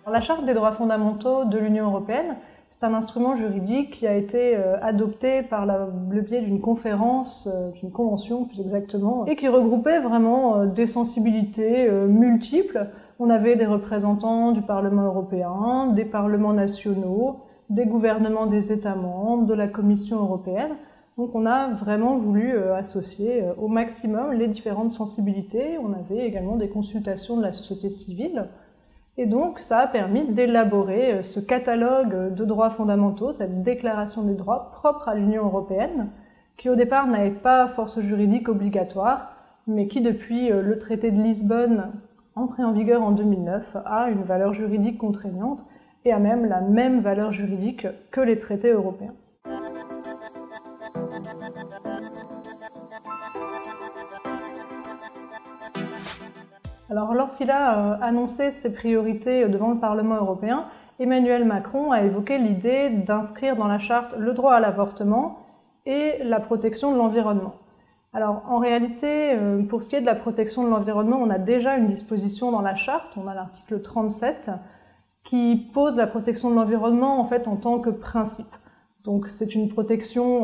La Charte des droits fondamentaux de l'Union européenne, c'est un instrument juridique qui a été adopté par le biais d'une conférence, d'une convention plus exactement, et qui regroupait vraiment des sensibilités multiples. On avait des représentants du Parlement européen, des parlements nationaux, des gouvernements des États membres, de la Commission européenne. Donc on a vraiment voulu associer au maximum les différentes sensibilités. On avait également des consultations de la société civile. Et donc ça a permis d'élaborer ce catalogue de droits fondamentaux, cette déclaration des droits propre à l'Union européenne, qui au départ n'avait pas force juridique obligatoire, mais qui depuis le traité de Lisbonne, entré en vigueur en 2009, a une valeur juridique contraignante et a même la même valeur juridique que les traités européens. Alors, lorsqu'il a annoncé ses priorités devant le Parlement européen, Emmanuel Macron a évoqué l'idée d'inscrire dans la charte le droit à l'avortement et la protection de l'environnement. Alors, en réalité, pour ce qui est de la protection de l'environnement, on a déjà une disposition dans la charte, on a l'article 37, qui pose la protection de l'environnement en fait en tant que principe. Donc c'est une protection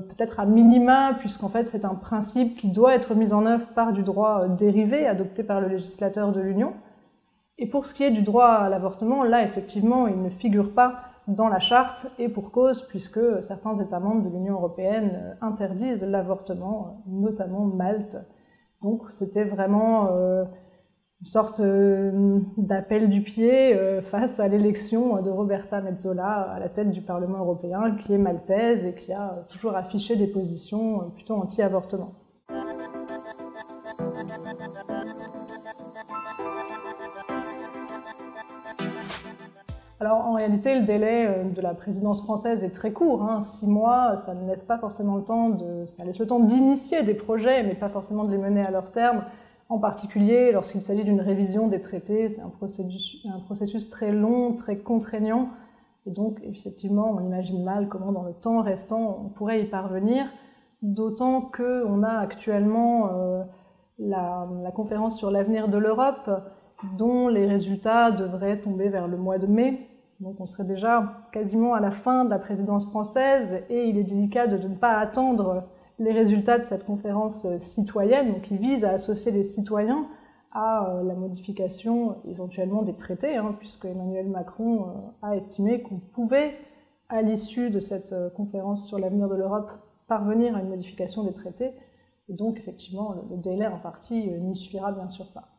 peut-être à minima, puisqu'en fait c'est un principe qui doit être mis en œuvre par du droit dérivé adopté par le législateur de l'Union. Et pour ce qui est du droit à l'avortement, là effectivement il ne figure pas dans la charte, et pour cause, puisque certains États membres de l'Union européenne interdisent l'avortement, notamment Malte. Donc c'était vraiment une sorte d'appel du pied face à l'élection de Roberta Metsola à la tête du Parlement européen, qui est maltaise et qui a toujours affiché des positions plutôt anti-avortement. Alors en réalité, le délai de la présidence française est très court, 6 mois, ça ne laisse pas forcément le temps ça laisse le temps d'initier des projets, mais pas forcément de les mener à leur terme. En particulier, lorsqu'il s'agit d'une révision des traités, c'est un processus très long, très contraignant. Et donc, effectivement, on imagine mal comment, dans le temps restant, on pourrait y parvenir. D'autant qu'on a actuellement la conférence sur l'avenir de l'Europe, dont les résultats devraient tomber vers le mois de mai. Donc on serait déjà quasiment à la fin de la présidence française, et il est délicat de ne pas attendre les résultats de cette conférence citoyenne, qui vise à associer les citoyens à la modification éventuellement des traités, puisque Emmanuel Macron a estimé qu'on pouvait, à l'issue de cette conférence sur l'avenir de l'Europe, parvenir à une modification des traités. Et donc effectivement, le délai en partie n'y suffira bien sûr pas.